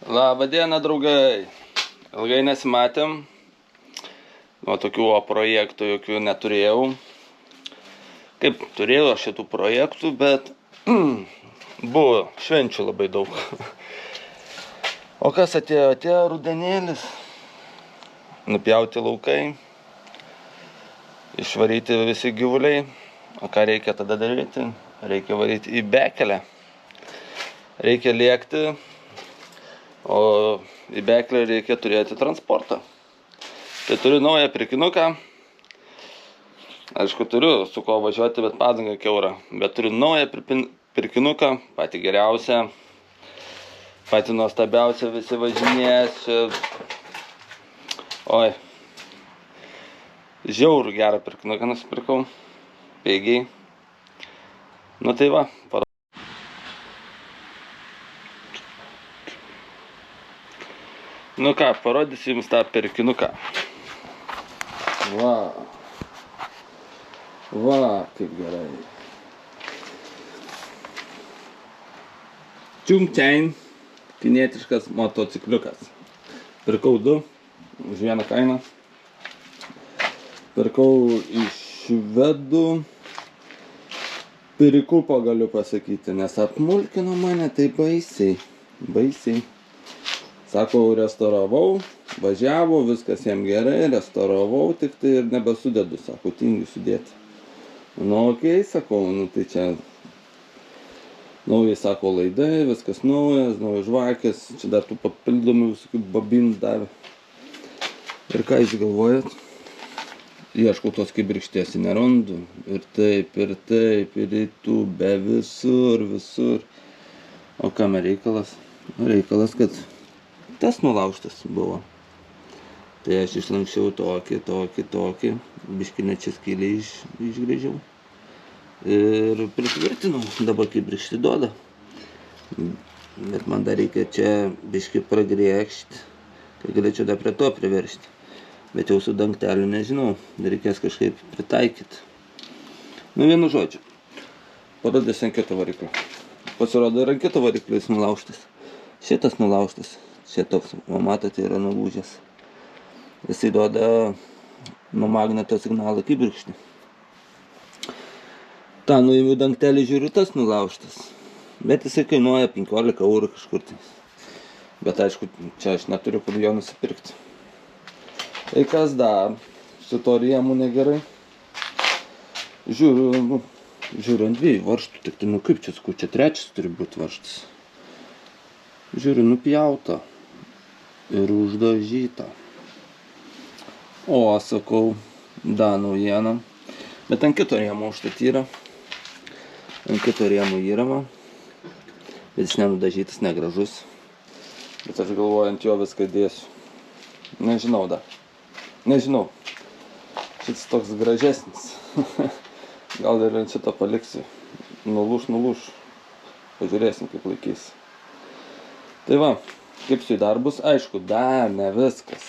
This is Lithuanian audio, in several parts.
Labą dieną, draugai. Ilgai nesimatėm. Nuo tokių projektų jokių neturėjau. Kaip turėjau aš šitų projektų, bet buvo švenčių labai daug. O kas atėjo? Atėjo rudenėlis. Nupjauti laukai. Išvaryti visi gyvuliai. O ką reikia tada daryti? Reikia varyti į bekelę. Reikia lėkti. O į beklę reikia turėti transportą. Tai turiu naują pirkinuką. Aišku, turiu su ko važiuoti, bet padanga kiaura. Bet turiu naują pirkinuką, patį geriausią, patį nuostabiausią, visi važinės. Oi. Žiaurų gerą pirkinuką nusipirkau. Pigiai. Nu tai va. Nu ką, parodysiu jums tą pirkinuką. Va. Va, kaip gerai. Chungchein, kinietiškas motocikliukas. Pirkau 2, už vieną kainą. Pirkau iš švedų. Pirikupo galiu pasakyti, nes apmulkino mane tai baisiai. Baisiai. Sako, restauravau, važiavo, viskas jam gerai, restauravau, tik tai ir nebesudedu, sako, tingiu sudėti. Nu, okei, sakau, nu tai čia naujai, sako, laidai, viskas naujas, naujos žvakės, čia dar tų papildomų visokių babinų davė. Ir ką jūs galvojat? Ieškau tos kibirkšties, nerandu. Ir taip, ir YouTube, visur. O kam reikalas? Reikalas, kad tas nulaužtas buvo. Tai aš išlankščiau tokį, biškinę čia skylę išgrėžiau. Ir pritvirtinau, dabar kibirkštį duoda. Bet man dar reikia čia biškį pragrėkšti, kad galėčiau dar prie to priveršti. Bet jau su dangteliu nežinau, reikės kažkaip pritaikyti. Nu, vienu žodžiu, parodėsi ant kito variklio. Pasirodo, ir ant kito variklio jis nulaužtas. Šitas nulaužtas. Čia toks, o matote, yra nulūžęs. Jisai duoda nuo magneto signalą kibirkštį. Ta, nuėmiau dangtelį, žiūriu, tas nulaužtas. Bet jisai kainuoja 15 eurų kažkur tai. Bet aišku, čia aš neturiu kur jo nusipirkti. Tai kas dar? Su to rėmu negerai. Žiūriu ant 2 varžtų. Tik tai, nu kaip čia, sakau, čia 3 turi būti varžtas. Žiūriu, nupjauta. Ir uždažyta. O, sakau, da naujiena. Bet ant kito rėmo užtat yra. Ant kito rėmo yra. Bet jis nenudažytas, negražus. Bet aš galvoju, ant jo viską dėsiu. Nežinau dar. Nežinau. Šitas toks gražesnis. Gal ir ant šito paliksiu. Nulūš. Pažiūrėsim, kaip laikys. Tai va. Kaip su į darbus, aišku, dar ne viskas.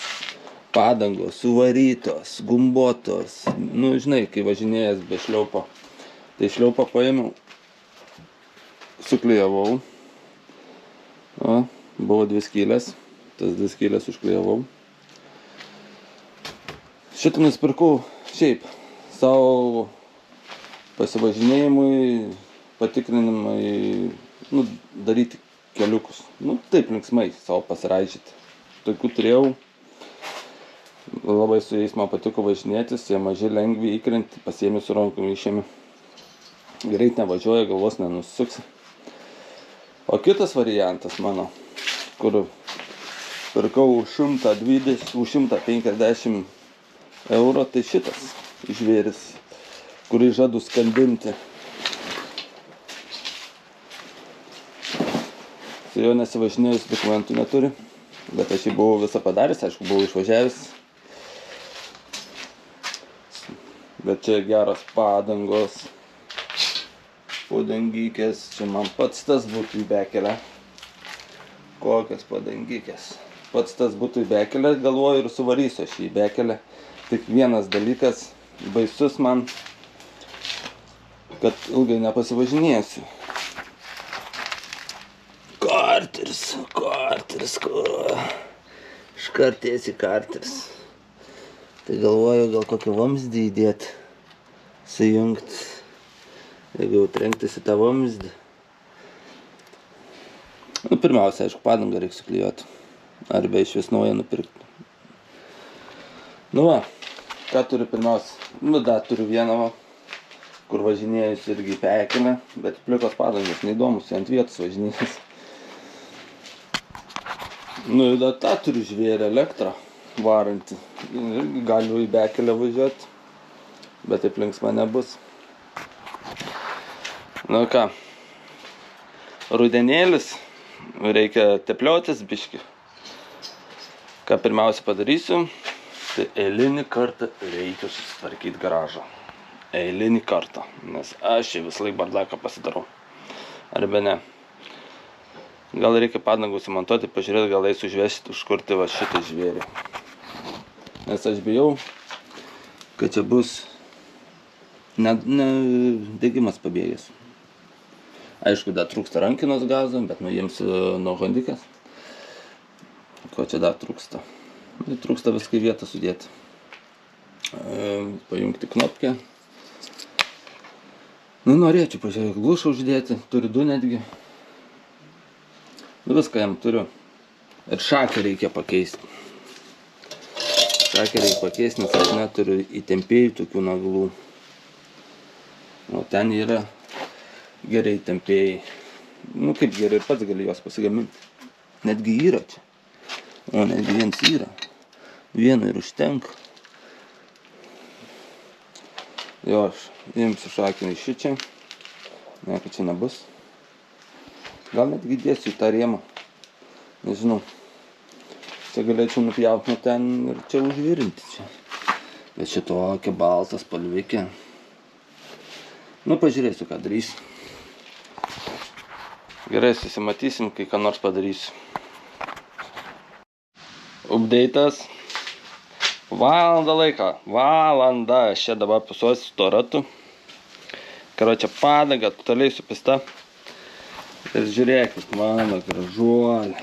Padangos, suvarytos, gumbotos. Nu, žinai, kai važinėjęs be šliaupo. Tai šliaupą paėmiau, suklijavau. O, buvo 2 skylės. Tas 2 skylės užklijavau. Šitą nusipirkau šiaip savo pasivažinėjimui, patikrinimui, nu, daryti keliukus. Nu, taip linksmai savo pasiraižyti. Tokių turėjau. Labai su jais man patiko važinėtis. Jie maži, lengvi, įkrenti, pasiėmi su rankom išėmi. Greit nevažiuoja, galvos nenusuksi. O kitas variantas mano, kur pirkau už 150 eurų, tai šitas žvėris, kurį žadu skandinti. Su jo nesivažinėjus, dokumentų neturi, bet aš jį buvau visą padaręs, aišku, buvau išvažiavęs. Bet čia geros padangos, padangykės, čia man pats tas būtų į bekelę. Kokios padangykės. Pats tas būtų į bekelę, galvoju, ir suvarysiu aš į bekelę. Tik vienas dalykas, baisus man, kad ilgai nepasivažinėsiu. Ką karteris, kur. Iškart tiesiai karteris. Tai galvoju, gal kokį vamzdį įdėti, sujungt, jeigu jau trenktis į tą vamzdį. Nu, pirmiausia, aišku, padangą reikia suklijuoti, arba iš vis naują nupirkti. Nu va, ką turiu pirmiausia? Nu, dar turiu vieną, va, kur važinėjus irgi pekelę, bet plikos padangos neįdomus, ant vietos važinėjus. Nu, ir dar tą turiu žvėrį elektrą varantį. Galiu į bekelę važiuoti, bet taip linksma nebus. Nu ką, rudenėlis, reikia tepliotis biškį. Ką pirmiausia padarysiu, tai eilinį kartą reikia susitvarkyti garažą. Eilinį kartą, nes aš čia vis laik bardaką pasidarau. Arba ne. Gal reikia padangų sumontuoti, pažiūrėti, gal eisiu užvesti, užkurti va šitą žvėrį. Nes aš bijau, kad čia bus degimas pabėgęs. Aišku, dar trūksta rankinos gazo, bet nuimsiu nuo hondikės. Ko čia dar trūksta? Trūksta viską į vietą sudėti. Pajungti knopkę. Nu, norėčiau, pažiūrėk, glušą uždėti, turiu 2 netgi. Nu, viską jam turiu. Ir šakę reikia pakeisti. Šakę reikia pakeisti, nes aš neturiu įtempėjų tokių naglų. O ten yra gerai įtempėjai. Nu, kaip gerai, ir pats gali juos pasigaminti. Netgi yra čia. O, netgi vienas yra. Vieno ir užtenka. Jo, aš imsiu šakinį šičia. Ne, kad čia nebus. Gal netgi dėsiu į tą rėmą. Nežinau. Čia galėčiau nupjauti nuo ten ir čia užvirinti čia. Bet šitokia balta spalvikė. Nu, pažiūrėsiu, ką darysiu. Gerai, susimatysim, kai ką nors padarysiu. Update'as. Valandą laiką. Valandą. Aš čia dabar pasuosiu su to ratu. Karočią padangą, totaliai supista. Ir žiūrėkit, mano gražuolė.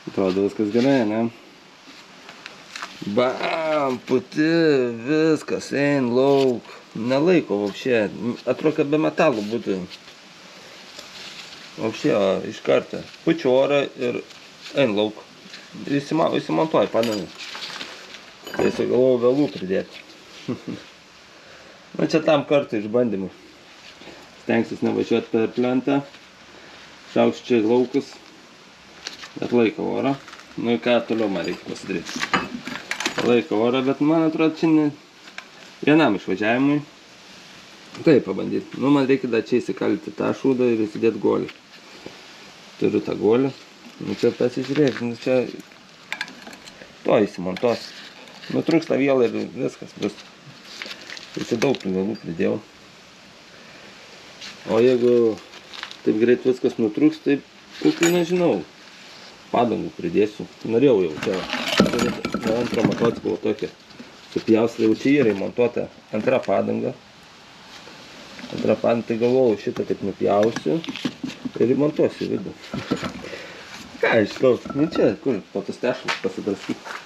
Atrodo viskas gerai, ne? Bam, puti, viskas, ein lauk. Nelaiko vapšė. Atrodo, kad be metalų būtų. Vapšė, iš karto. Pučiu orą ir ein lauk. Įsimontuoju padangą. Tiesiog galvoju vėlų pridėti. Nu, čia tam kartui išbandymui. Stengsiuos nevažiuoti per plentą. Šaukščiai laukus. Bet laiko orą. Nu ir ką toliau man reikia pasidaryti. Laiko orą, bet man atrodo čia ne vienam išvažiavimui. Taip pabandyti. Nu, man reikia dar čia įsikalti tą šūdą ir įsidėti guolį. Turiu tą guolį. Nu, čia pasižiūrėk, nu, čia to įsimontuos. Nu, trūksta vėl ir viskas bus. Tai čia daug tų galų pridėjau. O jeigu taip greit viskas nutrūks, tai kokių nežinau. Padangų pridėsiu. Norėjau jau čia. Nuo antro motociklo tokia supjaustė. Jau čia yra įmontuota antra padanga. Antra padanga, tai galvojau šitą taip nupjausiu ir įmontuosiu vidų. Ką aš gal, nu čia, kur po tas tešlas pasidraskyti.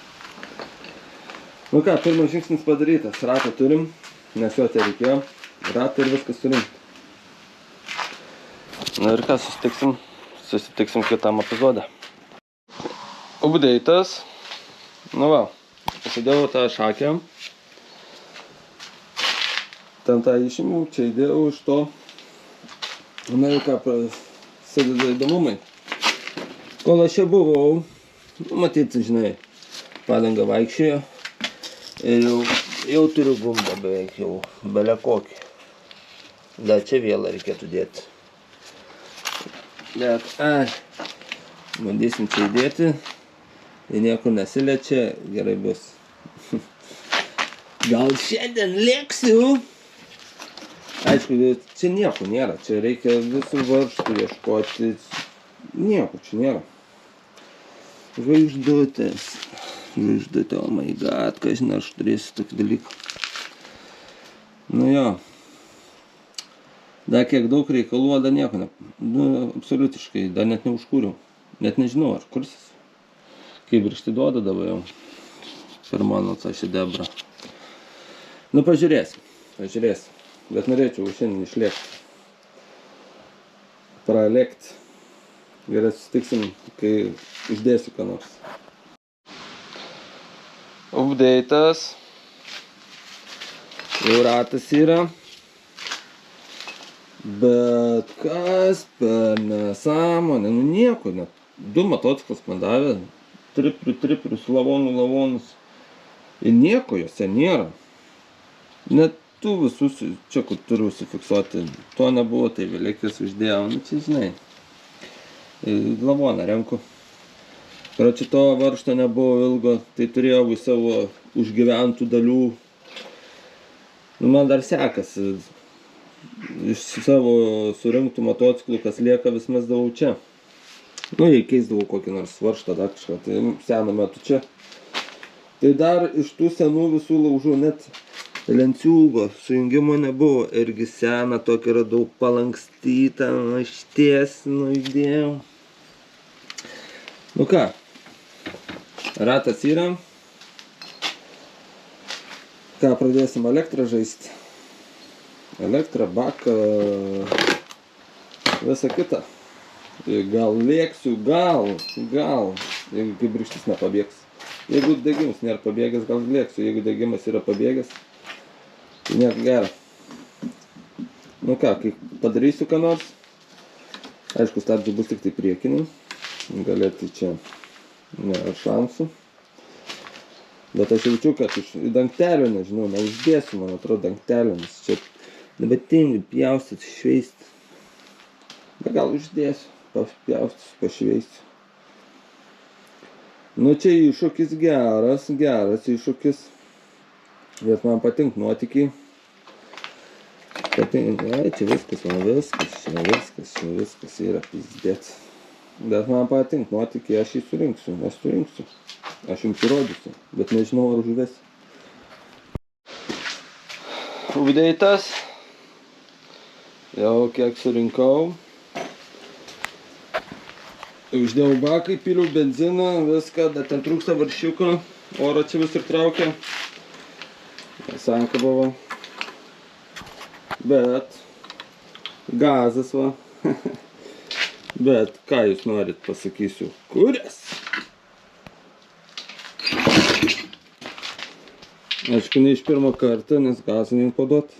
Nu ką, pirmas žingsnis padarytas. Ratą turim, nes jo tai reikėjo. Ratą ir viskas turim. Na ir ką, susitiksim kitam epizode. Update'as. Nu va, pasidėjau tą šakę. Ten tą išimiau, čia įdėjau iš to. Na ir ką, prasideda įdomumai. Kol aš čia buvau, nu, matyti, žinai, padanga vaikščiojo. Ir jau turiu gumbą beveik jau, bele kokį. Dar čia vėlą reikėtų dėti. Bet, bandysim čia įdėti. Tai nieko nesiliečia, gerai bus. Gal šiandien lėksiu? Aišku, čia nieko nėra, čia reikia visų varžtų ieškoti. Nieko čia nėra. Žvaigždutės. Žvaigždutė, oh my god, kažin aš turėsiu tokį dalyką. Nu jo. Dar kiek daug reikalų, dar nieko ne... Nu, absoliutiškai, dar net neužkūriau. Net nežinau, ar kursis. Kibirkštį duoda dabar jau. Per mano tą šedebrą. Nu, pažiūrėsim. Bet norėčiau šiandien išlėkti. Pralėkti. Gerai susitiksim, kai uždėsiu ką nors. Update'as. Jau ratas yra. Bet kas per nesąmonę, nu nieko, net 2 motociklus man davė, triprius, lavonus. Ir nieko jose nėra. Net tų visus, čia kur turiu užsifiksuoti, to nebuvo, tai vėlėkis uždėjau, nu čia žinai. Lavoną renku. Karoči to varžto nebuvo ilgo, tai turėjau į savo užgyventų dalių. Nu man dar sekasi. Iš savo surinktų motociklų, kas lieka, vis mesdavau čia. Nu, jei keisdavau kokį nors varžtą, dar kažką, tai seną metu čia. Tai dar iš tų senų visų laužų net lenciūgo sujungimo nebuvo. Irgi seną tokį radau palankstytą, ištiesinu, įdėjau. Nu ką, ratas yra. Ką, pradėsim elektrą žaisti. Elektrą, baką, visą kitą. Gal lėksiu, gal, jeigu kibirkštis nepabėgs. Jeigu degimas nėra pabėgęs, gal lėksiu, jeigu degimas yra pabėgęs, tai nieko gero. Nu ką, kai padarysiu ką nors, aišku, stabdžiai bus tik tai priekiniai, galėtų čia nėra šansų. Bet aš jaučiu, kad iš dangtelio, nežinau, neuždėsiu, man atrodo, dangtelio, nes čia dabartinį pjaustyt, šveisti. Bet gal uždėsiu, papjaustysiu, pašveisiu. Nu čia iššūkis geras iššūkis. Bet man patink nuotykiai. Patink, čia viskas yra pizdėt. Bet man patink nuotykiai, aš jį surinksiu. Aš jums įrodysiu, bet nežinau, ar užvesiu. Update'as. Jau kiek surinkau. Uždėjau baką, įpyliau benziną, viską, dar ten trūksta varšiuko. Oro čia vis ir traukia. Sanka buvo. Bet gazas va. Bet ką jūs norit, pasakysiu. Kurias? Aišku, ne iš pirmo kartą, nes gazą neim paduot.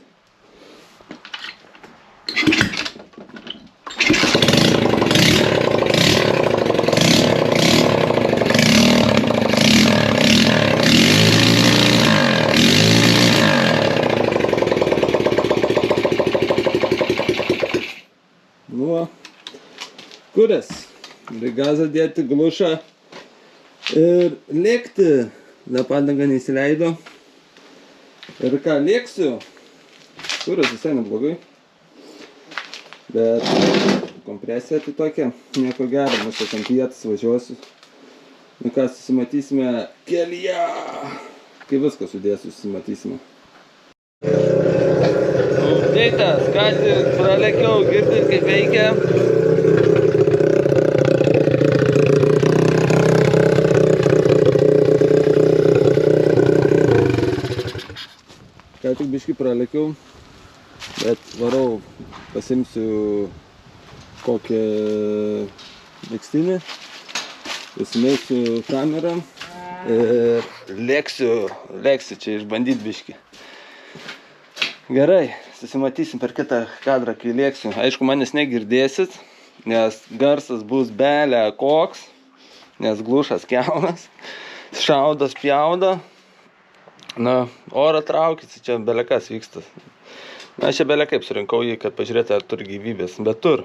Nu, kuris. Gazą dėti, glušą ir lėkti. Dar padanga neįsileido. Ir ką, lėksiu. Kuris visai neblogai. Bet kompresija tai tokia, nieko gero, mūsų ant vietos važiuosiu. Nu ką, susimatysime kelyje. Kai viską sudėsiu, susimatysime. Update'as, ką tik pralėkiau, girdit kaip veikia. Ką tik biškį pralėkiau, bet varau, pasimsiu kokią megztinį, pasimėsiu kamerą ir lėksiu čia išbandyt biškį. Gerai, susimatysim per kitą kadrą, kai lėksiu. Aišku, manęs negirdėsit, nes garsas bus belė koks, nes glušas kelnas, šaudo, spjaudo. Na, orą traukit, čia belekas vyksta. Na, aš čia belekaip surinkau jį, kad pažiūrėti, ar turi gyvybės, bet tur.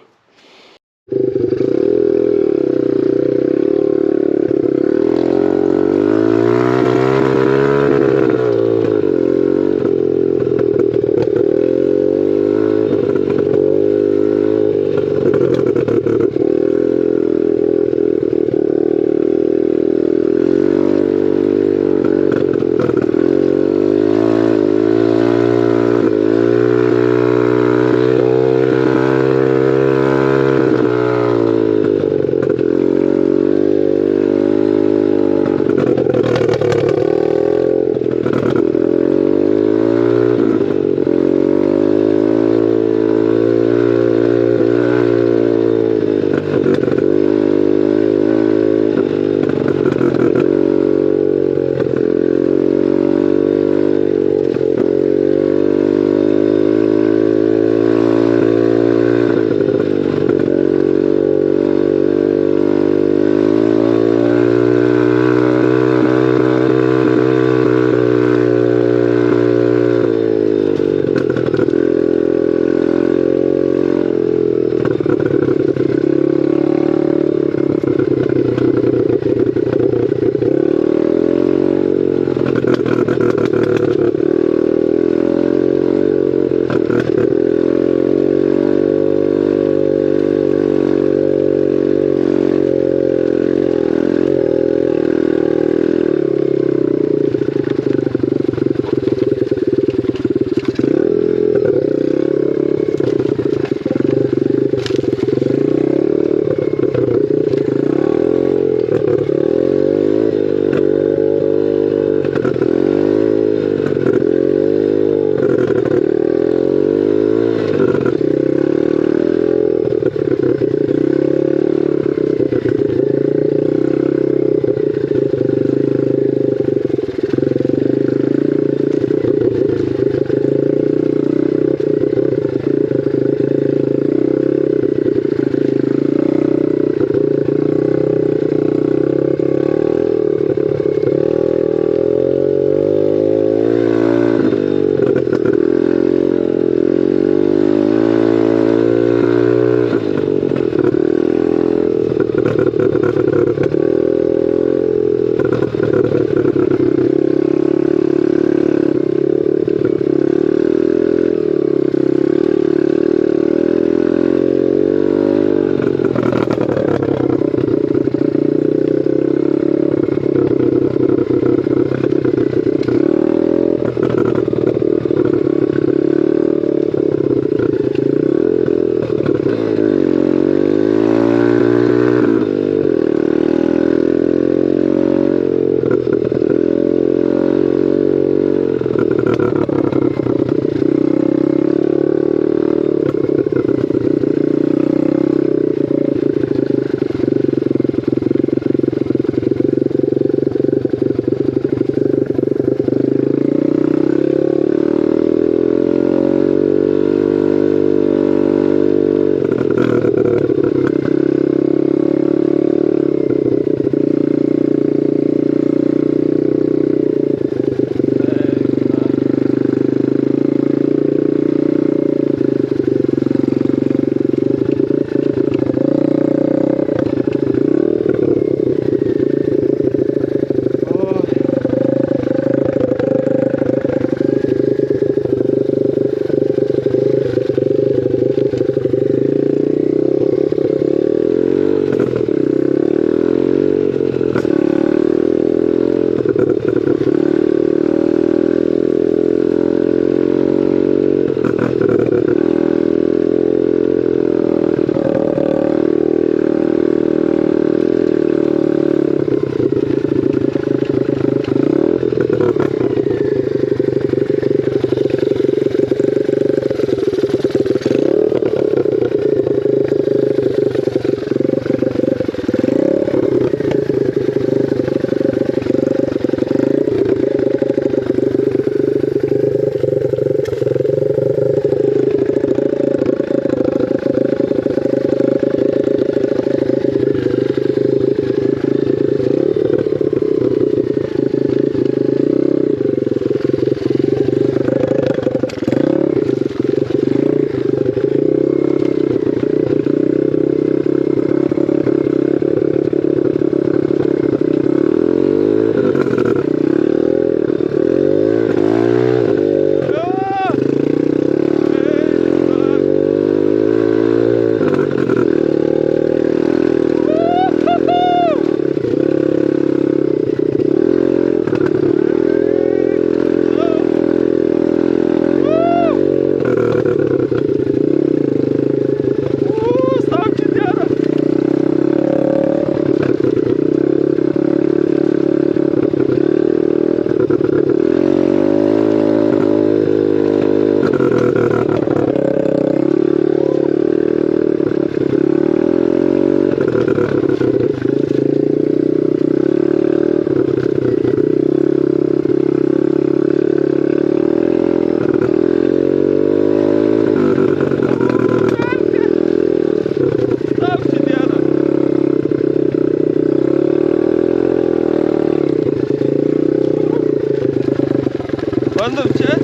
Bandom čia.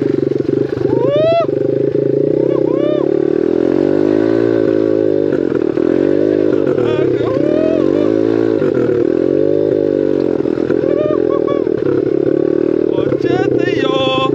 O čia tai jo.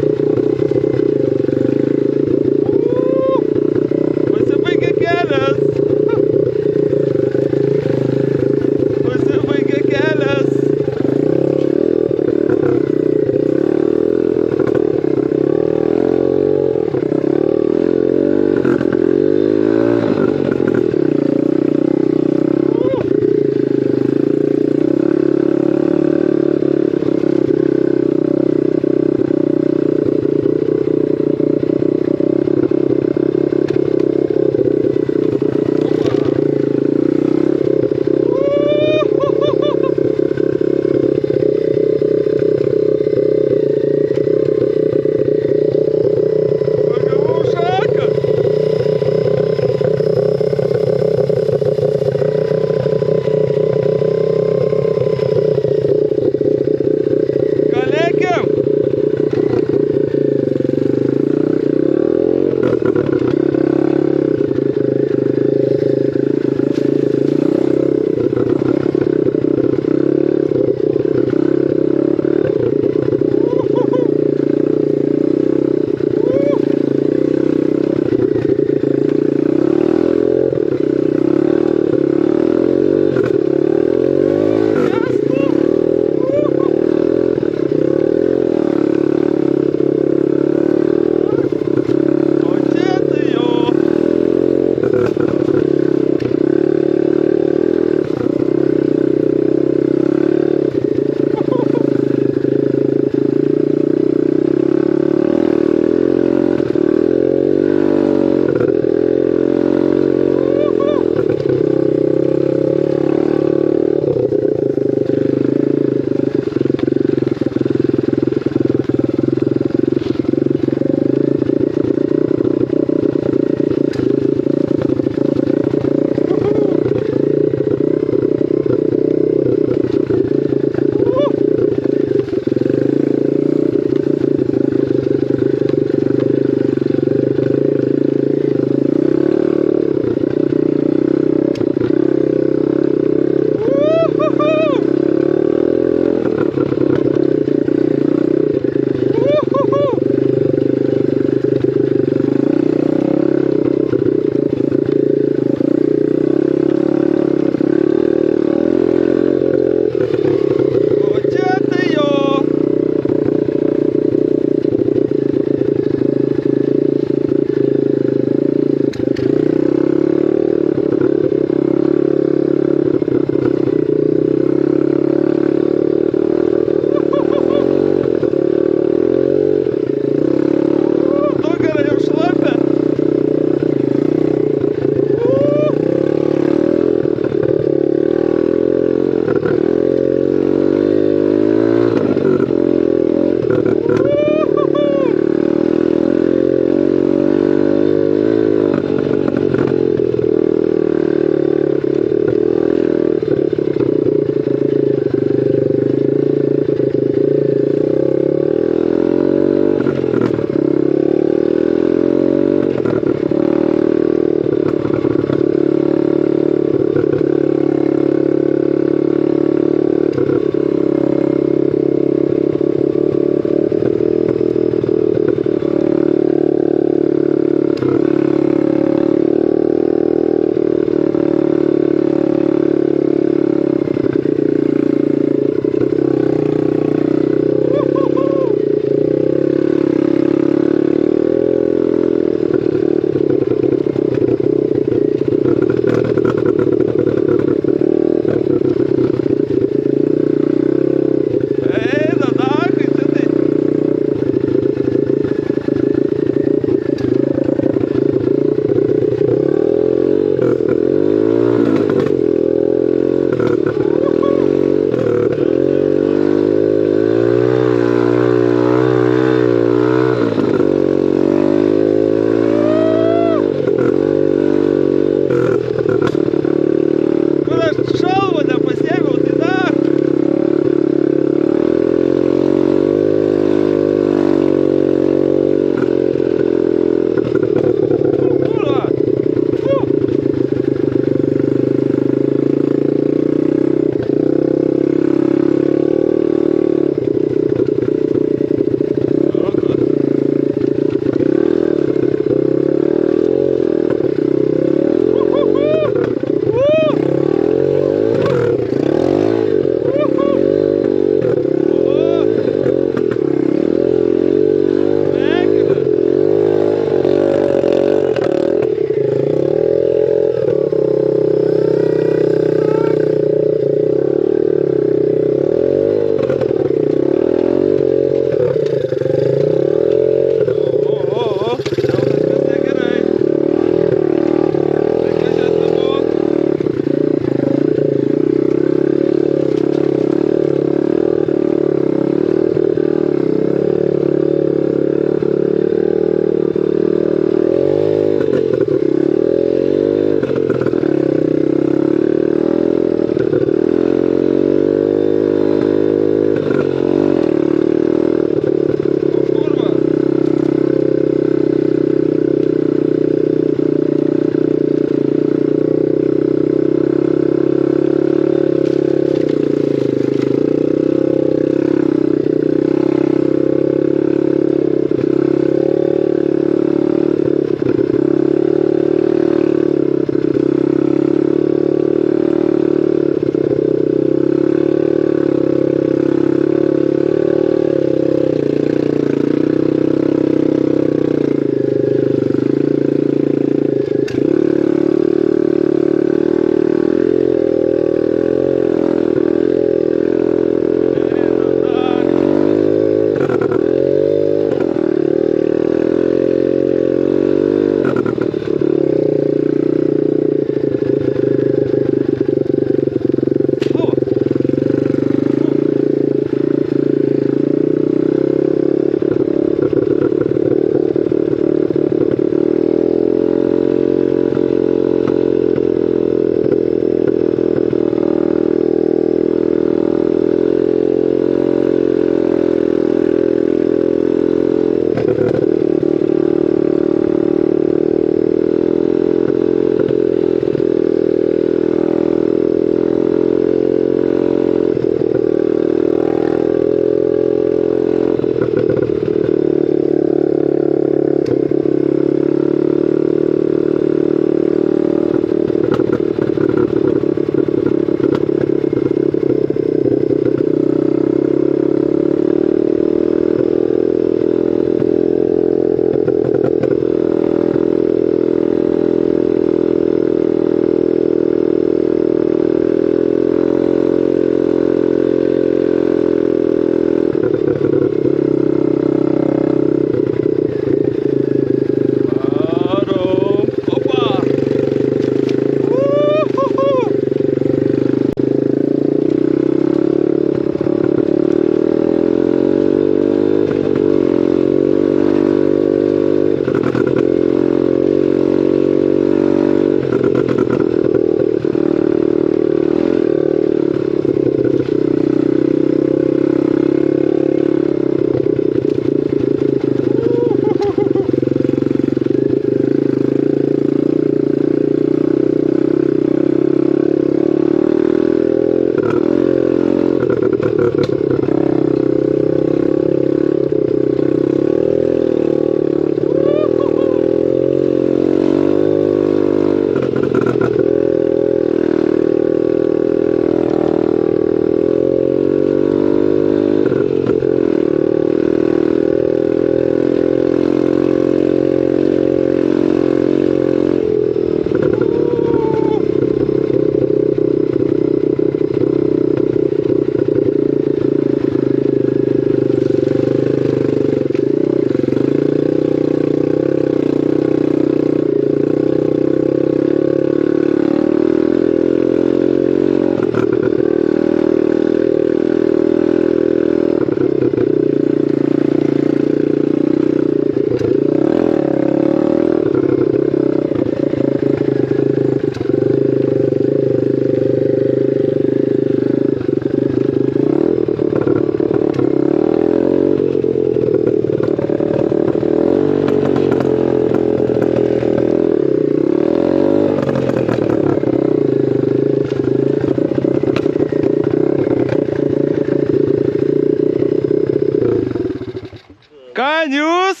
Ką jūs?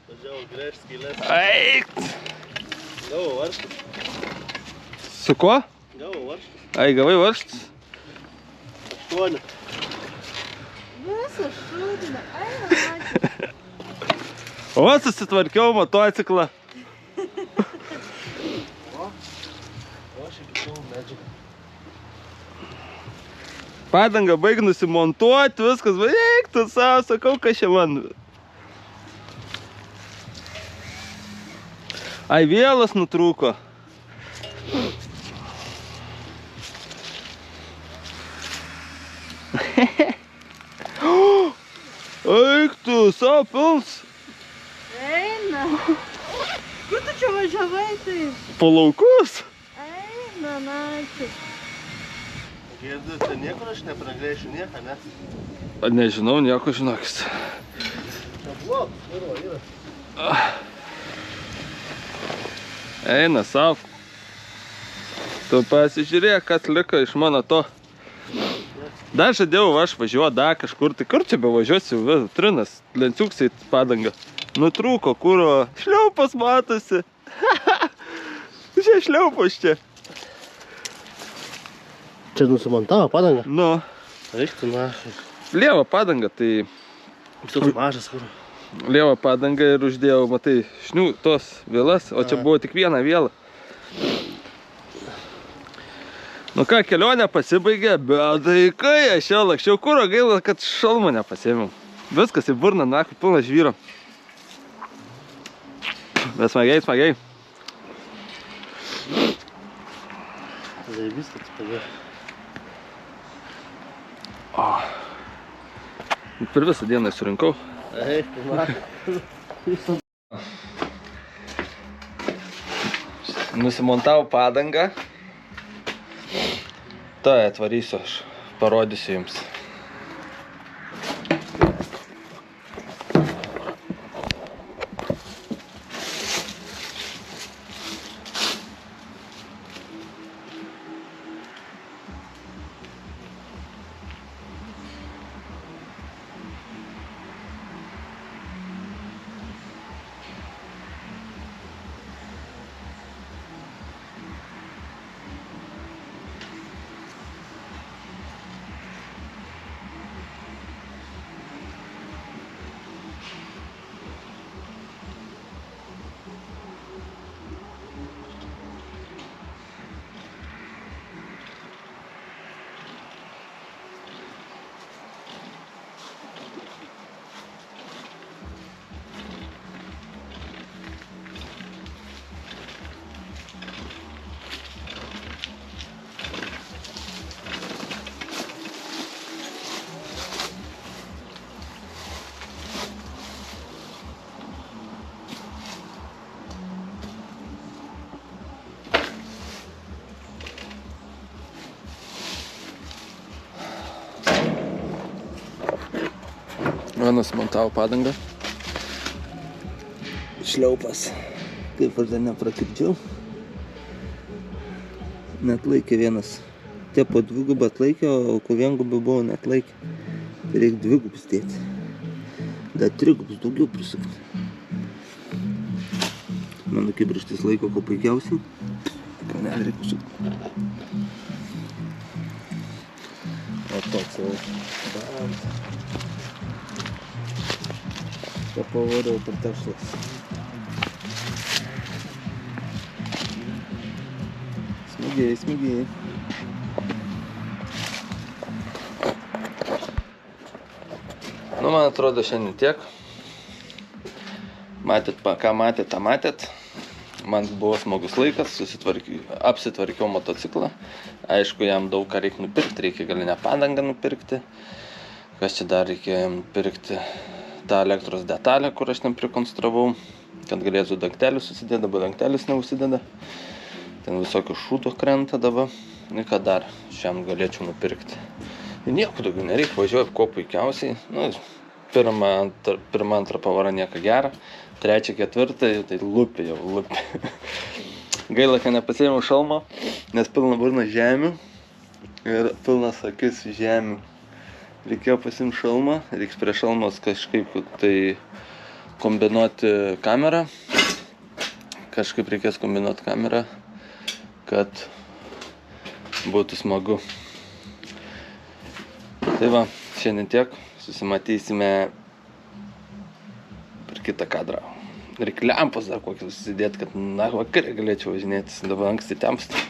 Važiavau gręžt skylės. Eit. Gavau varžtus. Su kuo? Gavau varžtus. Ai, gavai varžtus? 8. Visą šūdiną. Ai, ačiū. O, susitvarkiau motociklą. O, aš iki tol medžiagą. Padangą baig nusimontuoti, viskas, baig tu savo, sakau, kas čia man. Ai, vėlas nutrūko. Eik tu, savo pils. Eina. Kur tu čia važiavai taip? Po laukus. Eina, ačiū. Girdi, tai niekur aš nepragrėšiu nieką, ne? Nežinau, nieko žinokis. Čia blok, yra. Eina savo. Tu pasižiūrėk, kas liko iš mano to. Dar žadėjau aš važiuoti dar kažkur, tai kur čia bevažiuosiu, trinas, lenciuksai padanga. Nutrūko, kuro, šliaupas matosi. Čia šliaupas čia. Čia nusimontavo padangą? Nu, Reiktų našai. lieva padanga, tai Toks mažas, kur. lieva padanga ir uždėjau, matai, šnių tos vėlas, o čia buvo tik viena vėla. Nu ką, kelionė pasibaigė, bet daikai, aš jau lakščiau kuro, gaila, kad šalmo nepasėmiau. Viskas į burną, nakai, pilna žvyro. Bet smagiai, smagiai. Tai viskas pagė. Per visą dieną surinkau. Eik, na. Nusimontau padangą. Tai atvarysiu aš, parodysiu jums. Nusimontavo padangą. Šliaupas. Kaip aš dar neprakirčiau. Net laikė vienas Tie po dvigubą atlaikė, o ko viengubą buvo neatlaikė. Tai reikia dvigubus dėti. Dar trigubus daugiau prisukti. Mano kibrištis laiko ko puikiausiai. Kanelį reikia sukti. O toks jau darbas. Pavariau per tešlas. Smagiai, smagiai. Nu, man atrodo, šiandien tiek. Matėt, ką matėt, tą matėt. Man buvo smagus laikas, apsitvarkiau motociklą. Aišku, jam daug ką reikia nupirkti, reikia galinę padangą nupirkti. Kas čia dar reikia pirkti? tą elektros detalę, kur aš ten prikonstravau, kad galėtų dangtelis susidėti, dabar dangtelis neužsideda. Ten visokių šūtų krenta dabar. Ir ką dar šiam galėčiau nupirkti. Ir nieko daugiau nereikia, važiuoju kuo puikiausiai. Nu, pirma, antra pavara nieko gera. Trečia, ketvirta, tai lupi jau, lupi. Gaila, kad nepasėmiau šalmo, nes pilna burna žemių ir pilnas akis žemių. Reikėjo pasimti šalmą, reiks prie šalmos kažkaip tai kombinuoti kamerą. Kažkaip reikės kombinuoti kamerą, kad būtų smagu. Tai va, šiandien tiek, susimatysime per kitą kadrą. Reikia lempos dar kokį susidėti, kad na, vakarį galėčiau važinėtis, dabar anksti temsta.